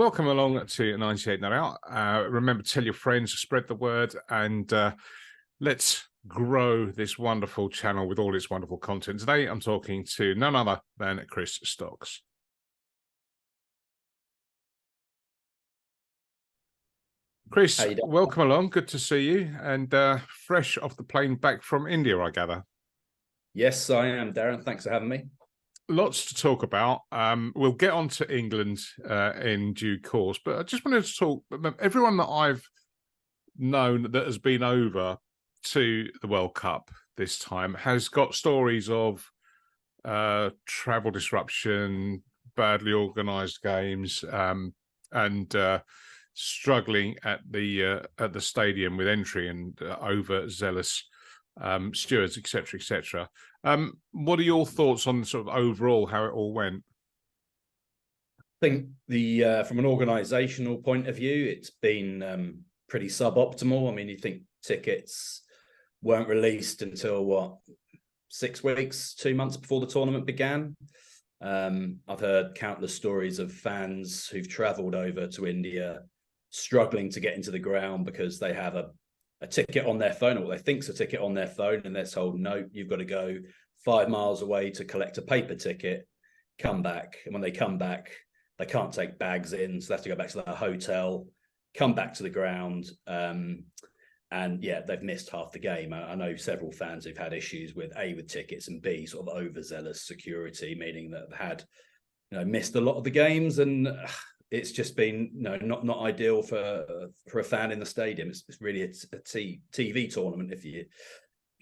welcome along to 98 Not Out. Remember, tell your friends, spread the word, and let's grow this wonderful channel with all its wonderful content. Today, I'm talking to none other than Chris Stocks. Chris, welcome along. Good to see you, and fresh off the plane back from India, I gather. Yes, I am, Darren. Thanks for having me. Lots to talk about. We'll get on to England in due course, but I just wanted to talk. Everyone that I've known that has been over to the World Cup this time has got stories of travel disruption, badly organised games, and struggling at the stadium with entry and over-zealous stewards, etc., etc. What are your thoughts on sort of overall how it all went? I think from an organisational point of view, it's been pretty suboptimal. I mean, you think tickets weren't released until what, 6 weeks, 2 months before the tournament began. I've heard countless stories of fans who've travelled over to India struggling to get into the ground because they have a ticket on their phone, or what they think's a ticket on their phone, and they're told, no, you've got to go 5 miles away to collect a paper ticket, come back. And when they come back, they can't take bags in, so they have to go back to their hotel, come back to the ground. And yeah, they've missed half the game. I know several fans who've had issues with A, with tickets, and B, sort of overzealous security, meaning that they've had, missed a lot of the games. And it's just been not ideal for a fan in the stadium. It's really a TV tournament. If you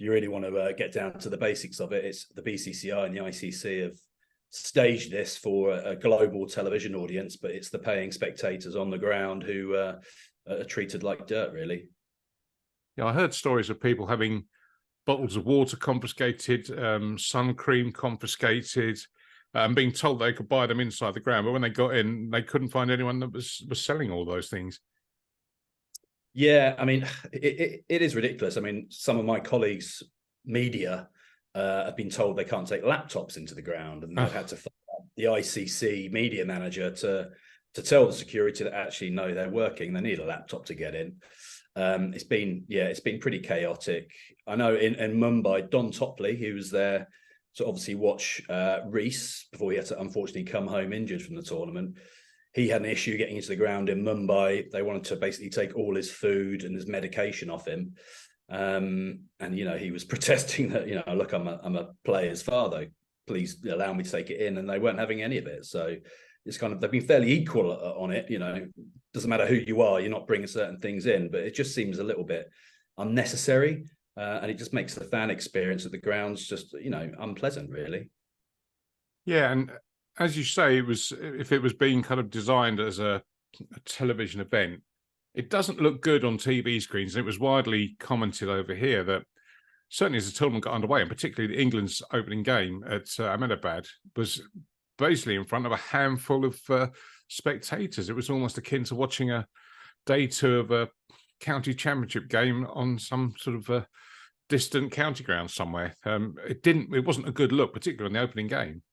really want to get down to the basics of it, it's the BCCI and the ICC have staged this for a global television audience, but it's the paying spectators on the ground who are treated like dirt, really. Yeah, I heard stories of people having bottles of water confiscated, sun cream confiscated, and being told they could buy them inside the ground, but when they got in, they couldn't find anyone that was selling all those things. Yeah, I mean, it is ridiculous. I mean, some of my colleagues, media, have been told they can't take laptops into the ground, and they've had to find the ICC media manager to tell the security that actually, no, they're working. They need a laptop to get in. It's been pretty chaotic. I know in Mumbai, Don Topley, who was there to obviously watch Reece before he had to unfortunately come home injured from the tournament. He had an issue getting into the ground in Mumbai. They wanted to basically take all his food and his medication off him. And, he was protesting that, look, I'm a player's father. Please allow me to take it in. And they weren't having any of it. So it's kind of, they've been fairly equal on it. Doesn't matter who you are, you're not bringing certain things in, but it just seems a little bit unnecessary. And it just makes the fan experience at the grounds just, unpleasant, really. Yeah, and as you say, if it was being kind of designed as a television event, it doesn't look good on TV screens. And it was widely commented over here that certainly as the tournament got underway, and particularly England's opening game at Ahmedabad, was basically in front of a handful of spectators. It was almost akin to watching a day 2 of a county championship game on some sort of a distant county ground somewhere. It wasn't a good look, particularly in the opening game.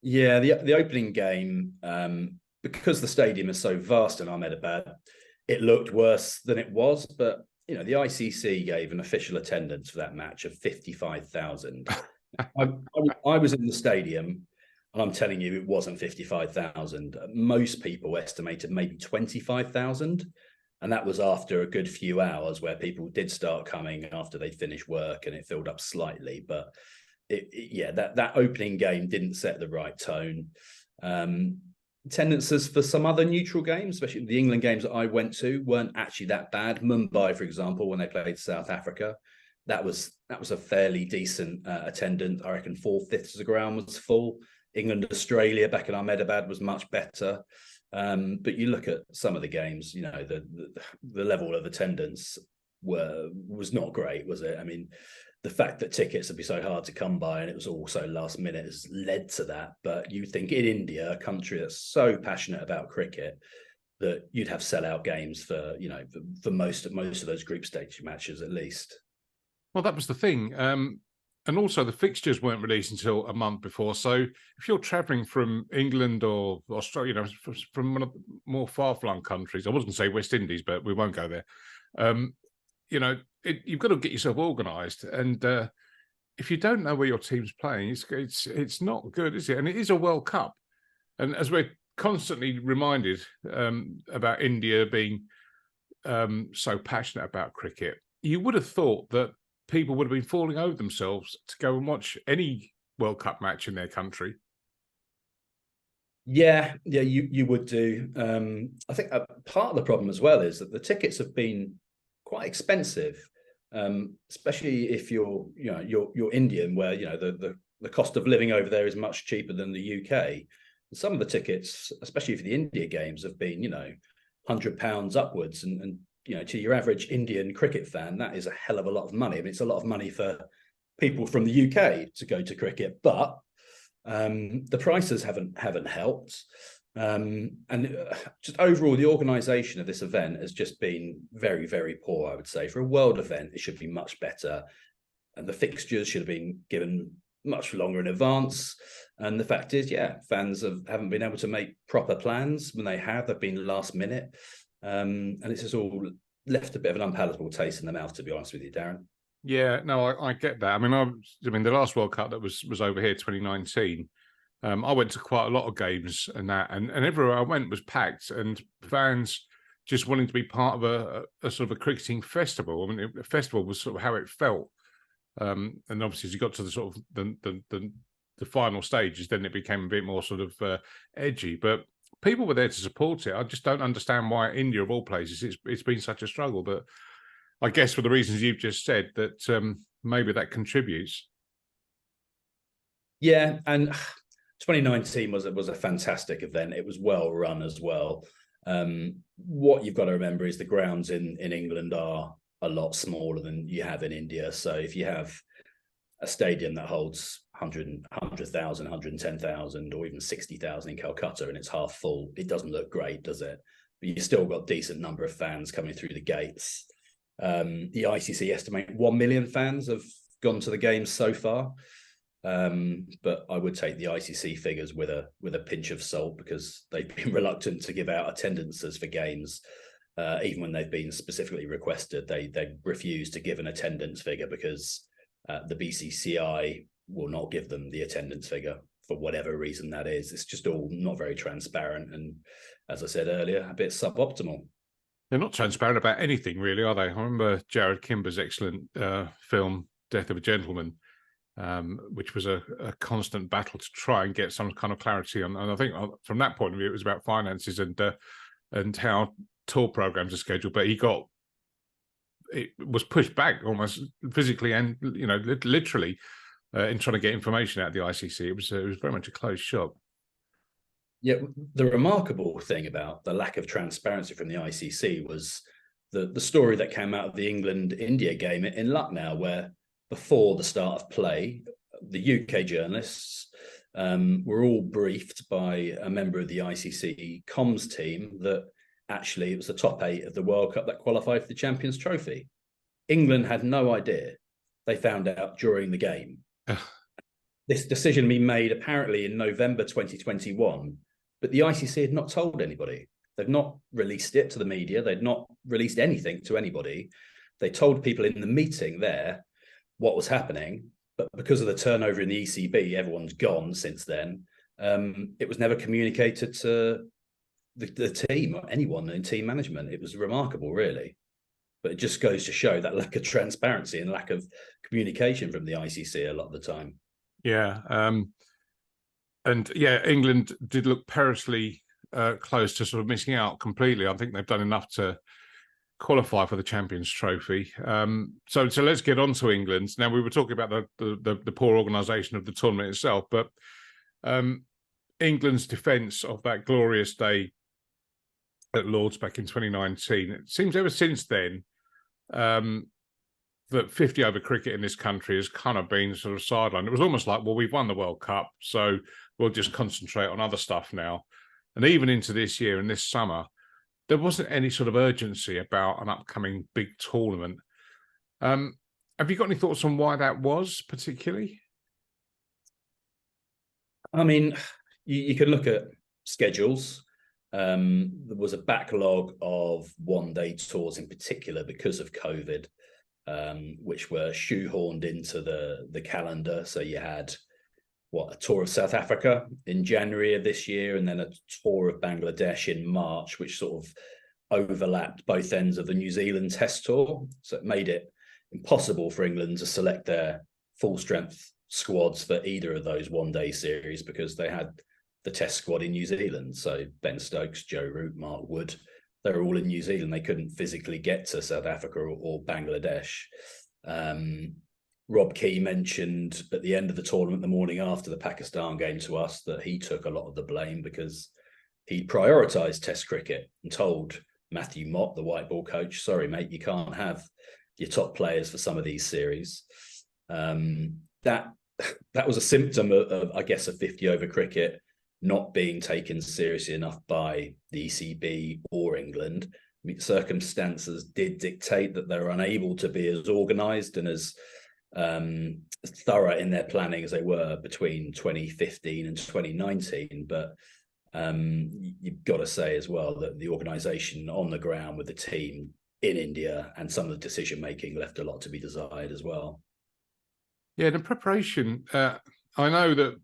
Yeah, the opening game, because the stadium is so vast in Ahmedabad, it looked worse than it was. But the ICC gave an official attendance for that match of 55,000. I was in the stadium, and I'm telling you, it wasn't 55,000. Most people estimated maybe 25,000. And that was after a good few hours where people did start coming after they'd finished work, and it filled up slightly. But that opening game didn't set the right tone. Attendances for some other neutral games, especially the England games that I went to, weren't actually that bad. Mumbai, for example, when they played South Africa, that was a fairly decent attendance. I reckon 4/5 of the ground was full. England, Australia back in Ahmedabad was much better. But you look at some of the games, the level of attendance was not great, was it? I mean, the fact that tickets would be so hard to come by and it was all so last minute has led to that. But you think in India, a country that's so passionate about cricket, that you'd have sellout games for most of those group stage matches at least. Well, that was the thing. And also the fixtures weren't released until a month before. So if you're traveling from England or Australia, you know, from one of the more far-flung countries, I wasn't going to say West Indies, but we won't go there. You know, you've got to get yourself organised. And if you don't know where your team's playing, it's not good, is it? And it is a World Cup. And as we're constantly reminded about India being so passionate about cricket, you would have thought that people would have been falling over themselves to go and watch any World Cup match in their country. Yeah, you would do. I think part of the problem as well is that the tickets have been quite expensive, especially if you're Indian, where the cost of living over there is much cheaper than the UK. Some of the tickets, especially for the India games, have been £100 upwards, and to your average Indian cricket fan, that is a hell of a lot of money. I mean, it's a lot of money for people from the UK to go to cricket, but the prices haven't helped. And just overall, the organisation of this event has just been very, very poor, I would say. For a world event, it should be much better. And the fixtures should have been given much longer in advance. And the fact is, fans haven't been able to make proper plans. When they have, they've been last minute. And it's just all left a bit of an unpalatable taste in the mouth, to be honest with you, Darren. Yeah, no, I get that. I mean, the last World Cup that was over here, 2019. I went to quite a lot of games and everywhere I went was packed, and fans just wanting to be part of a sort of a cricketing festival. I mean, a festival was sort of how it felt. And obviously, as you got to the sort of the final stages, then it became a bit more sort of edgy. But people were there to support it. I just don't understand why India, of all places, it's been such a struggle. But I guess for the reasons you've just said, that maybe that contributes. Yeah, and 2019 was a fantastic event. It was well run as well. What you've got to remember is the grounds in England are a lot smaller than you have in India. So if you have a stadium that holds 100,000, 110,000, or even 60,000 in Calcutta, and it's half full, it doesn't look great, does it? But you've still got a decent number of fans coming through the gates. The ICC estimate 1 million fans have gone to the games so far. But I would take the ICC figures with a pinch of salt, because they've been reluctant to give out attendances for games. Even when they've been specifically requested, they refuse to give an attendance figure, because the BCCI will not give them the attendance figure for whatever reason that is. It's just all not very transparent, and as I said earlier, a bit suboptimal. They're not transparent about anything, really, are they? I remember Jared Kimber's excellent film Death of a Gentleman, which was a constant battle to try and get some kind of clarity on. And I think from that point of view, it was about finances and how tour programs are scheduled. But it was pushed back almost physically and literally in trying to get information out of the ICC. It was very much a closed shop. Yeah, the remarkable thing about the lack of transparency from the ICC was the story that came out of the England-India game in Lucknow, where before the start of play, the UK journalists were all briefed by a member of the ICC comms team that actually it was the top 8 of the World Cup that qualified for the Champions Trophy. England had no idea. They found out during the game. This decision being made apparently in November 2021, but the ICC had not told anybody. They've not released it to the media. They'd not released anything to anybody. They told people in the meeting there what was happening, but because of the turnover in the ECB, everyone's gone since then. It was never communicated to the team or anyone in team management. It was remarkable, really. But it just goes to show that lack of transparency and lack of communication from the ICC a lot of the time. Yeah. England did look perilously close to sort of missing out completely. I think they've done enough to qualify for the Champions Trophy. So let's get on to England. Now, we were talking about the poor organisation of the tournament itself, but England's defence of that glorious day at Lord's back in 2019, it seems ever since then that 50 over cricket in this country has kind of been sort of sidelined. It was almost like, well, we've won the World Cup, so we'll just concentrate on other stuff now. And even into this year and this summer, there wasn't any sort of urgency about an upcoming big tournament. Have you got any thoughts on why that was particularly? I mean, you can look at schedules. There was a backlog of one-day tours in particular because of COVID, which were shoehorned into the calendar. So you had a tour of South Africa in January of this year, and then a tour of Bangladesh in March, which sort of overlapped both ends of the New Zealand Test tour. So it made it impossible for England to select their full strength squads for either of those one-day series because they had the Test squad in New Zealand. So Ben Stokes, Joe Root, Mark Wood, they were all in New Zealand. They couldn't physically get to South Africa or Bangladesh. Rob Key mentioned at the end of the tournament, the morning after the Pakistan game to us, that he took a lot of the blame because he prioritised Test cricket and told Matthew Mott, the white ball coach, sorry, mate, you can't have your top players for some of these series. That was a symptom of, I guess, a 50-over cricket not being taken seriously enough by the ECB or England. I mean, circumstances did dictate that they were unable to be as organised and as thorough in their planning as they were between 2015 and 2019. But you've got to say as well that the organisation on the ground with the team in India and some of the decision making left a lot to be desired as well. Yeah, the preparation. I know that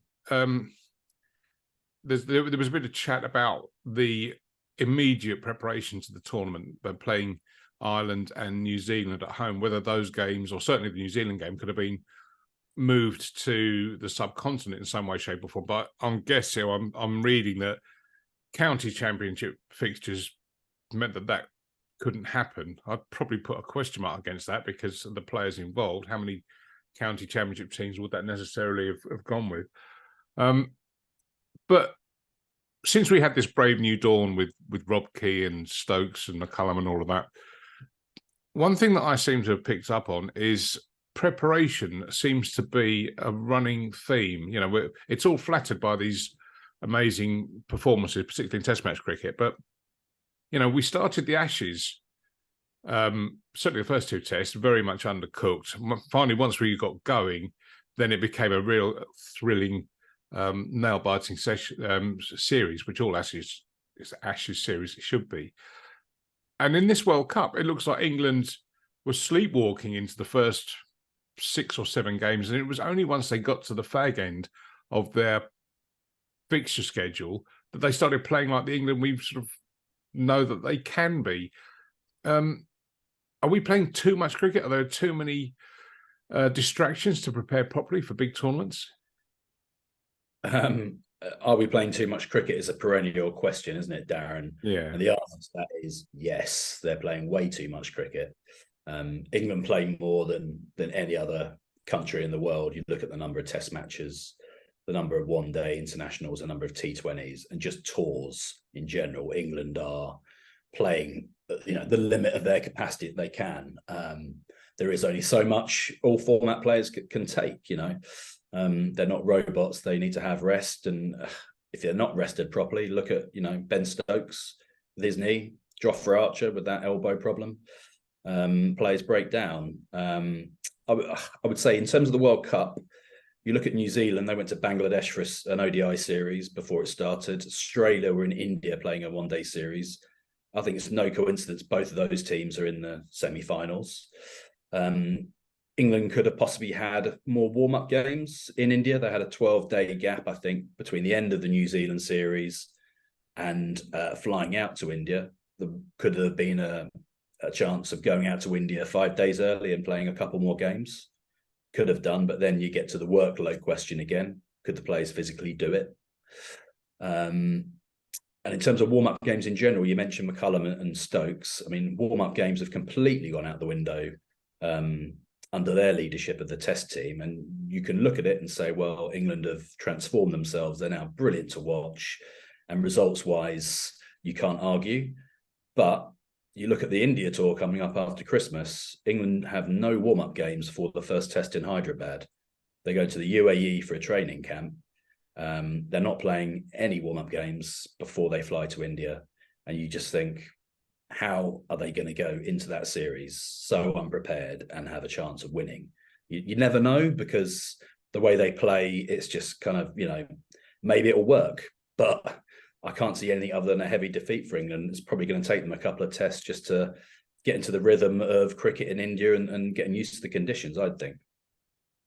there was a bit of chat about the immediate preparation to the tournament, but playing Ireland and New Zealand at home, whether those games, or certainly the New Zealand game, could have been moved to the subcontinent in some way, shape, or form. But I'm guessing, I'm reading that county championship fixtures meant that couldn't happen. I'd probably put a question mark against that because of the players involved. How many county championship teams would that necessarily have gone with? But since we had this brave new dawn with Rob Key and Stokes and McCullum and all of that, one thing that I seem to have picked up on is preparation seems to be a running theme. You know, it's all flattered by these amazing performances, particularly in Test match cricket. But, you know, we started the Ashes, certainly the first two tests, very much undercooked. Finally, once we got going, then it became a real thrilling, nail-biting series, which all Ashes series it should be. And in this World Cup, it looks like England was sleepwalking into the first 6 or 7 games. And it was only once they got to the fag end of their fixture schedule that they started playing like the England we sort of know that they can be. Are we playing too much cricket? Are there too many distractions to prepare properly for big tournaments? Are we playing too much cricket is a perennial question, isn't it, Darren? Yeah. And the answer to that is yes, they're playing way too much cricket. England play more than any other country in the world. You look at the number of Test matches, the number of one-day internationals, the number of T20s, and just tours in general. England are playing, the limit of their capacity that they can. There is only so much all format players can take. They're not robots. They need to have rest, and if they're not rested properly, look at Ben Stokes with his knee, Jofra Archer with that elbow problem. Players break down. I would say in terms of the World Cup, you look at New Zealand, they went to Bangladesh for an ODI series before it started. Australia were in India playing a one-day series. I think it's no coincidence both of those teams are in the semi-finals. England could have possibly had more warm-up games in India. They had a 12-day gap, I think, between the end of the New Zealand series and flying out to India. There could have been a chance of going out to India 5 days early and playing a couple more games. Could have done, but then you get to the workload question again. Could the players physically do it? And in terms of warm-up games in general, you mentioned McCullum and Stokes. I mean, warm-up games have completely gone out the window under their leadership of the Test team. And you can look at it and say, well, England have transformed themselves. They're now brilliant to watch. And results-wise, you can't argue. But you look at the India tour coming up after Christmas, England have no warm-up games for the first Test in Hyderabad. They go to the UAE for a training camp. They're not playing any warm-up games before they fly to India. And you just think, how are they going to go into that series so unprepared and have a chance of winning? You never know, because the way they play, it's just kind of, maybe it'll work, but I can't see anything other than a heavy defeat for England. It's probably going to take them a couple of tests just to get into the rhythm of cricket in India and getting used to the conditions, I'd think.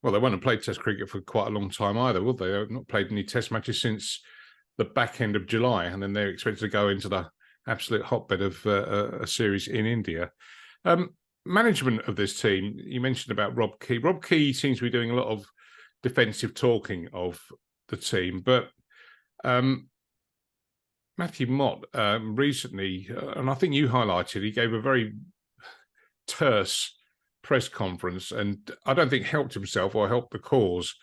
Well, they won't have played Test cricket for quite a long time either, will they? They've not played any Test matches since the back end of July, and then they're expected to go into the absolute hotbed of a series in India. Management of this team, you mentioned about Rob Key. Rob Key seems to be doing a lot of defensive talking of the team, but Matthew Mott recently, and I think you highlighted, he gave a very terse press conference, and I don't think helped himself or helped the cause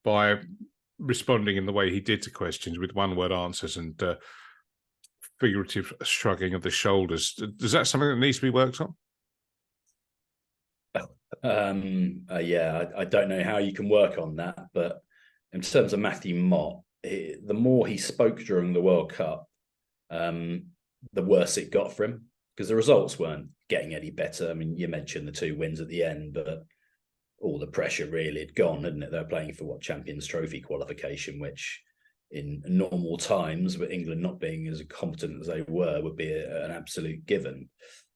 by responding in the way he did to questions with one-word answers and figurative shrugging of the shoulders. Is that something that needs to be worked on? Yeah, I don't know how you can work on that, but in terms of Matthew Mott, the more he spoke during the World Cup, the worse it got for him, because the results weren't getting any better. I mean, you mentioned the 2 wins at the end, but all the pressure really had gone, hadn't it? They were playing for Champions Trophy qualification, which in normal times, with England not being as competent as they were, would be an absolute given.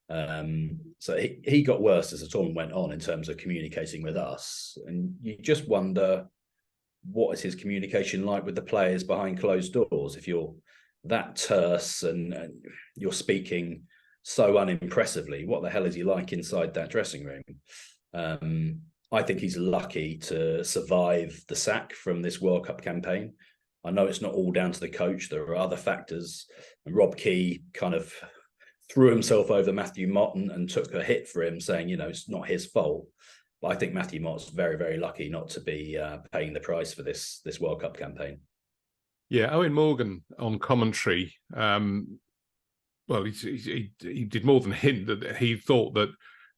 So he got worse as the tournament went on in terms of communicating with us, and you just wonder, what is his communication like with the players behind closed doors? If you're that terse and you're speaking so unimpressively, what the hell is he like inside that dressing room? I think he's lucky to survive the sack from this World Cup campaign. I know it's not all down to the coach. There are other factors. And Rob Key kind of threw himself over Matthew Mott and took a hit for him, saying, it's not his fault. But I think Matthew Mott's very, very lucky not to be paying the price for this World Cup campaign. Yeah, Owen Morgan on commentary. Well, he did more than hint that he thought that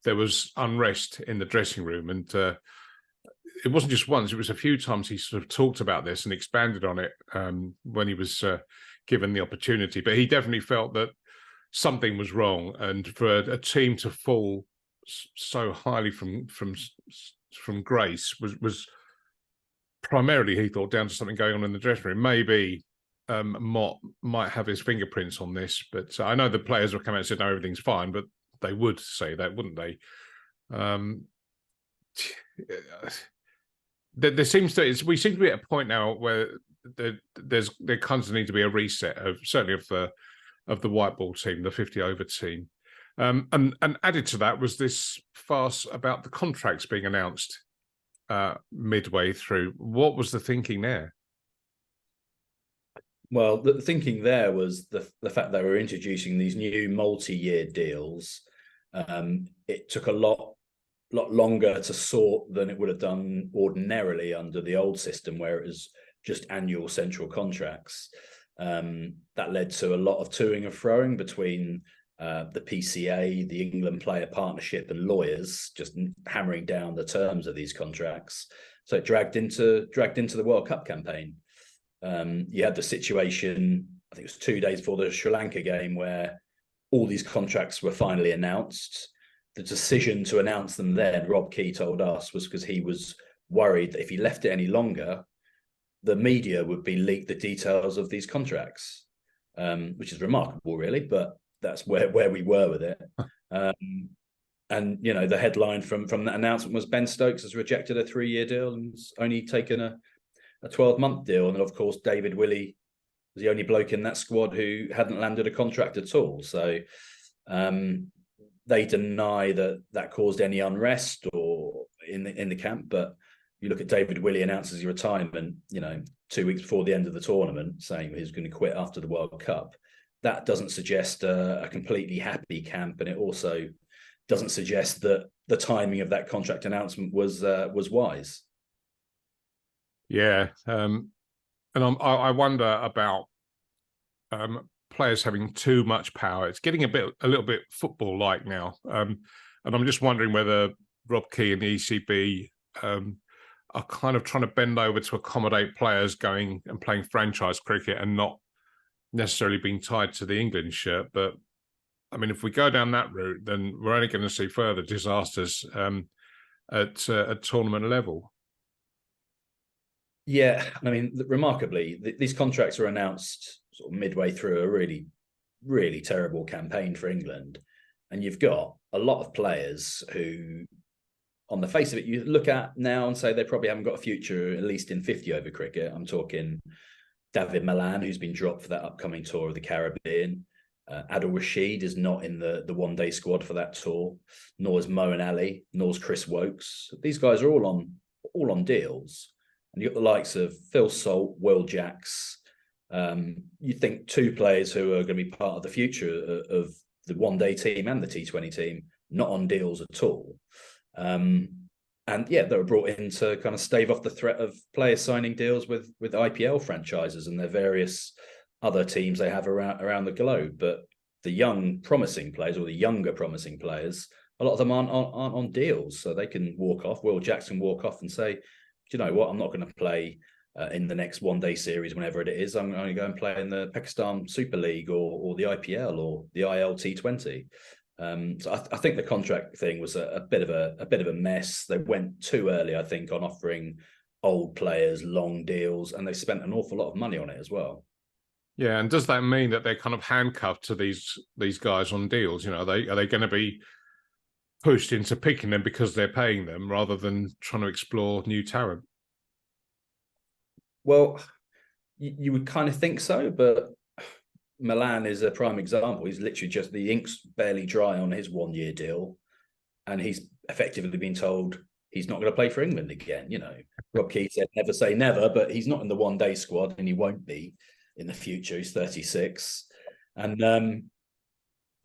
there was unrest in the dressing room, and it wasn't just once; it was a few times he sort of talked about this and expanded on it when he was given the opportunity. But he definitely felt that something was wrong, and for a team to fall so highly from grace was primarily, he thought, down to something going on in the dressing room. Maybe Mott might have his fingerprints on this, but I know the players will come out and say, no, everything's fine, but they would say that, wouldn't they? There seems to, we seem to be at a point now where there constantly need to be a reset of, certainly of the white ball team, the 50 over team. And added to that was this farce about the contracts being announced midway through. What was the thinking there? Well, the thinking there was the fact they were introducing these new multi-year deals. It took a lot longer to sort than it would have done ordinarily under the old system, where it was just annual central contracts. That led to a lot of toing and froing between the PCA, the England Player Partnership, and lawyers, just hammering down the terms of these contracts. So it dragged into the World Cup campaign. You had the situation, I think it was 2 days before the Sri Lanka game, where all these contracts were finally announced. The decision to announce them then, Rob Key told us, was because he was worried that if he left it any longer, the media would be leaked the details of these contracts, which is remarkable, really, but that's where we were with it. And, the headline from that announcement was Ben Stokes has rejected a 3-year deal and only taken a 12-month deal. And of course, David Willey was the only bloke in that squad who hadn't landed a contract at all. So they deny that caused any unrest or in the camp. But you look at David Willey announces his retirement, 2 weeks before the end of the tournament, saying he was going to quit after the World Cup. That doesn't suggest a completely happy camp, and it also doesn't suggest that the timing of that contract announcement was wise. Yeah, and I wonder about players having too much power. It's getting a little bit football-like now, and I'm just wondering whether Rob Key and the ECB are kind of trying to bend over to accommodate players going and playing franchise cricket and not necessarily being tied to the England shirt, but I mean, if we go down that route, then we're only going to see further disasters at tournament level. Yeah, I mean, remarkably, these contracts were announced sort of midway through a really, really terrible campaign for England. And you've got a lot of players who, on the face of it, you look at now and say they probably haven't got a future, at least in 50 over cricket. I'm talking David Malan, who's been dropped for that upcoming tour of the Caribbean. Adil Rashid is not in the one-day squad for that tour, nor is Moeen Ali, nor is Chris Wokes. These guys are all on deals. And you've got the likes of Phil Salt, Will Jacks. You think two players who are going to be part of the future of the one-day team and the T20 team, not on deals at all. And yeah, they were brought in to kind of stave off the threat of players signing deals with IPL franchises and their various other teams they have around the globe. But the young promising players, or the younger promising players, a lot of them aren't on deals, so they can walk off. Will Jackson walk off and say, do you know what, I'm not going to play in the next one-day series, whenever it is. I'm going to go and play in the Pakistan Super League or the IPL or the ILT20. So I think the contract thing was a bit of a mess. They went too early, I think, on offering old players long deals, and they spent an awful lot of money on it as well. Yeah, and does that mean that they're kind of handcuffed to these guys on deals? You know, are they going to be pushed into picking them because they're paying them rather than trying to explore new talent? Well, you would kind of think so, but Milan is a prime example. He's literally just, the ink's barely dry on his 1-year deal, and he's effectively been told he's not going to play for England again. You know, Rob Keane said never say never, but he's not in the one-day squad, and he won't be in the future. He's 36, and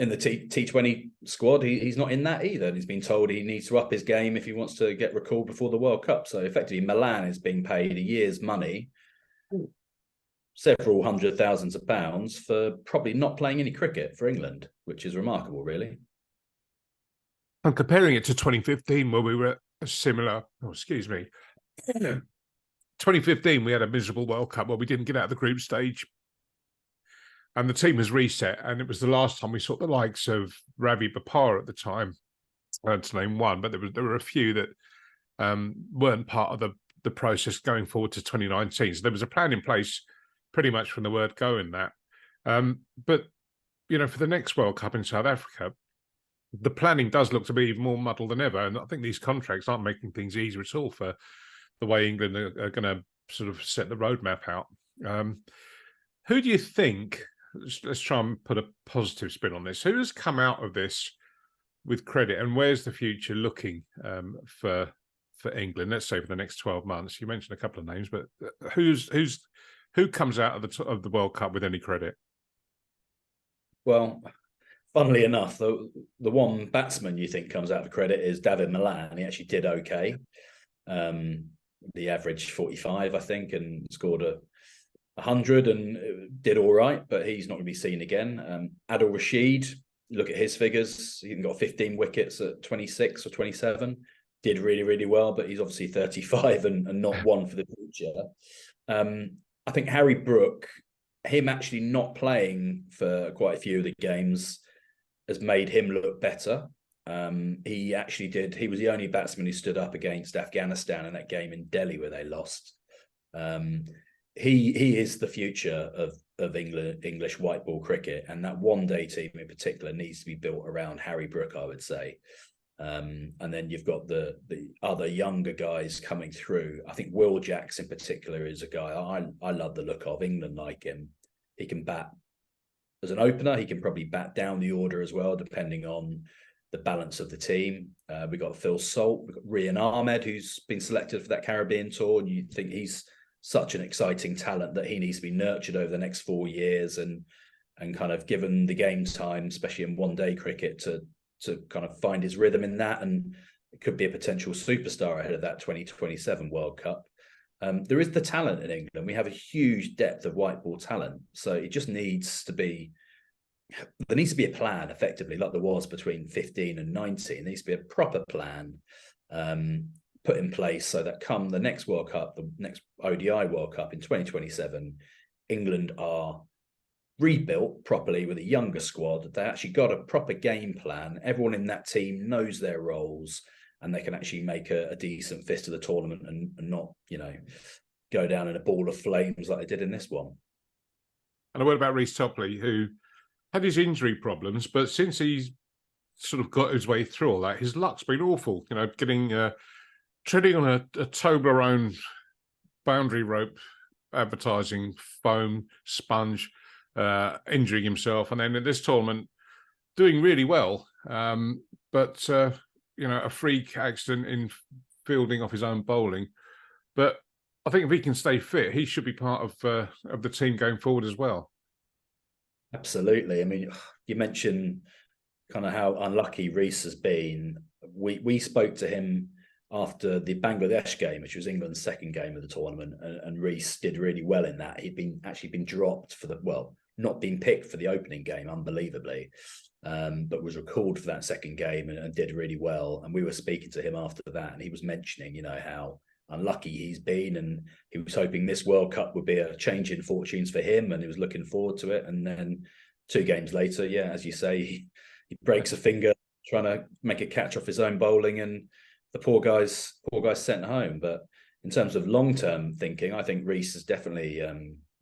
in the T20 squad, he's not in that either. And he's been told he needs to up his game if he wants to get recalled before the World Cup. So effectively, Milan is being paid a year's money, several hundred thousands of pounds, for probably not playing any cricket for England, which is remarkable, really. I'm comparing it to 2015, where we were at a similar. Oh, excuse me. 2015, we had a miserable World Cup where we didn't get out of the group stage, and the team was reset. And it was the last time we saw the likes of Ravi Bapar at the time, to name one. But there were a few that weren't part of the process going forward to 2019. So there was a plan in place pretty much from the word go in that. But, you know, for the next World Cup in South Africa, the planning does look to be even more muddled than ever. And I think these contracts aren't making things easier at all for the way England are going to sort of set the roadmap out. Who do you think, let's try and put a positive spin on this, who has come out of this with credit, and where's the future looking for England, let's say for the next 12 months? You mentioned a couple of names, but who comes out of the World Cup with any credit? Well, funnily enough, the one batsman you think comes out of credit is David Malan. He actually did okay. The average 45, I think, and scored 100 and did all right, but he's not going to be seen again. Adil Rashid, look at his figures. He got 15 wickets at 26 or 27. Did really, really well, but he's obviously 35 and not one for the future. I think Harry Brook, him actually not playing for quite a few of the games, has made him look better. He actually did. He was the only batsman who stood up against Afghanistan in that game in Delhi where they lost. He is the future of English white ball cricket, and that one-day team in particular needs to be built around Harry Brook, I would say. And then you've got the other younger guys coming through. I think Will Jacks in particular is a guy I love the look of. England like him. He can bat as an opener. He can probably bat down the order as well, depending on the balance of the team. We've got Phil Salt, we've got Rian Ahmed, who's been selected for that Caribbean tour, and you think he's such an exciting talent that he needs to be nurtured over the next 4 years and kind of given the game time, especially in one-day cricket, to kind of find his rhythm in that, and it could be a potential superstar ahead of that 2027 World Cup. There is the talent in England. We have a huge depth of white ball talent, so it just needs to be. There needs to be a plan, effectively, like there was between 15 and 19. There needs to be a proper plan put in place so that come the next World Cup, the next ODI World Cup in 2027, England are rebuilt properly with a younger squad. They actually got a proper game plan. Everyone in that team knows their roles, and they can actually make a decent fist of the tournament and not, go down in a ball of flames like they did in this one. And a word about Reece Topley, who had his injury problems, but since he's sort of got his way through all that, his luck's been awful. Getting treading on a Toblerone boundary rope advertising foam sponge, injuring himself, and then in this tournament doing really well, but a freak accident in fielding off his own bowling. But I think if he can stay fit, he should be part of the team going forward as well. Absolutely. I mean, you mentioned kind of how unlucky Reece has been. We spoke to him after the Bangladesh game, which was England's second game of the tournament, and Reece did really well in that. He'd been dropped for not been picked for the opening game, unbelievably, but was recalled for that second game and did really well. And we were speaking to him after that, and he was mentioning, how unlucky he's been, and he was hoping this World Cup would be a change in fortunes for him, and he was looking forward to it. And then 2 games later, as you say, he breaks a finger trying to make a catch off his own bowling, and the poor guy's sent home. But in terms of long-term thinking, I think Reece is definitely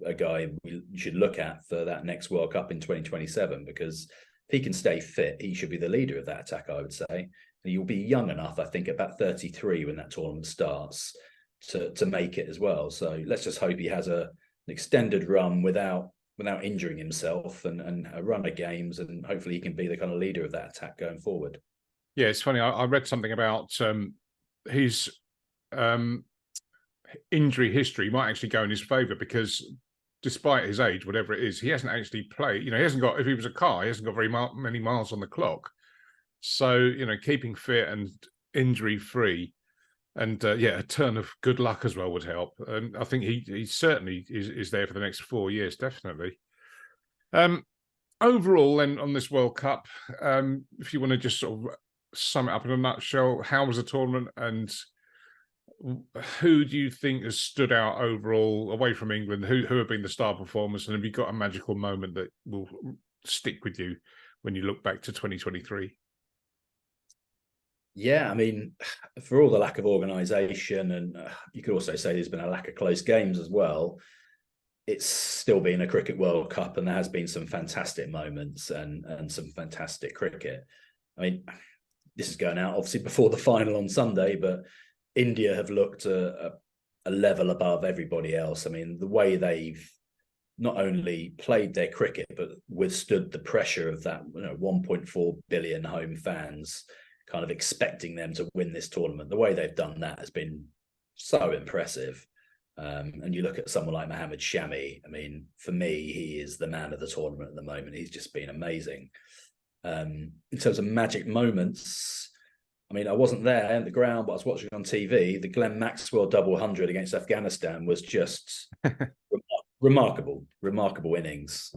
a guy we should look at for that next World Cup in 2027, because if he can stay fit, he should be the leader of that attack, I would say. And he'll be young enough, I think, about 33 when that tournament starts, to make it as well. So let's just hope he has an extended run without injuring himself, and a run of games, and hopefully he can be the kind of leader of that attack going forward. Yeah, it's funny. I read something about his injury history might actually go in his favour, because despite his age, whatever it is, he hasn't actually played. He hasn't got, if he was a car, he hasn't got very many miles on the clock. So, keeping fit and injury-free, and a turn of good luck as well would help. And I think he certainly is there for the next 4 years, definitely. Overall, then, on this World Cup, if you want to just sort of sum it up in a nutshell, how was the tournament, and who do you think has stood out overall away from England? Who have been the star performers, and have you got a magical moment that will stick with you when you look back to 2023? Yeah, I mean, for all the lack of organisation, and you could also say there's been a lack of close games as well, it's still been a Cricket World Cup, and there has been some fantastic moments and some fantastic cricket. I mean, this is going out obviously before the final on Sunday, but India have looked a level above everybody else. I mean, the way they've not only played their cricket, but withstood the pressure of that 1.4 billion home fans kind of expecting them to win this tournament. The way they've done that has been so impressive. And you look at someone like Mohammad Shami. I mean, for me, he is the man of the tournament at the moment. He's just been amazing. In terms of magic moments, I mean, I wasn't there in the ground, but I was watching on TV. The Glenn Maxwell double 100 against Afghanistan was just remarkable innings.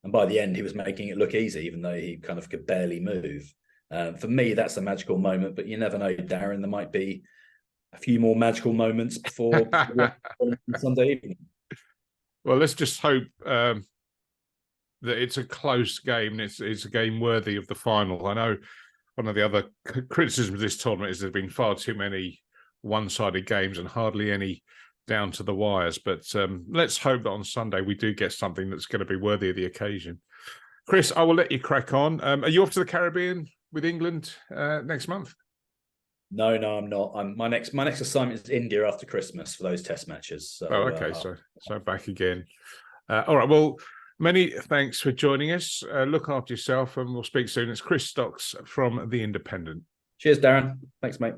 And by the end, he was making it look easy, even though he kind of could barely move. For me, that's a magical moment, but you never know, Darren. There might be a few more magical moments before Sunday evening. Well, let's just hope that it's a close game. It's a game worthy of the final. I know one of the other criticisms of this tournament is there's been far too many one-sided games and hardly any down to the wires. But let's hope that on Sunday we do get something that's going to be worthy of the occasion. Chris, I will let you crack on. Are you off to the Caribbean with England next month? No, I'm not. My next assignment is India after Christmas for those test matches. So, okay, so back again. All right, well, many thanks for joining us. Look after yourself, and we'll speak soon. It's Chris Stocks from The Independent. Cheers, Darren. Thanks, mate.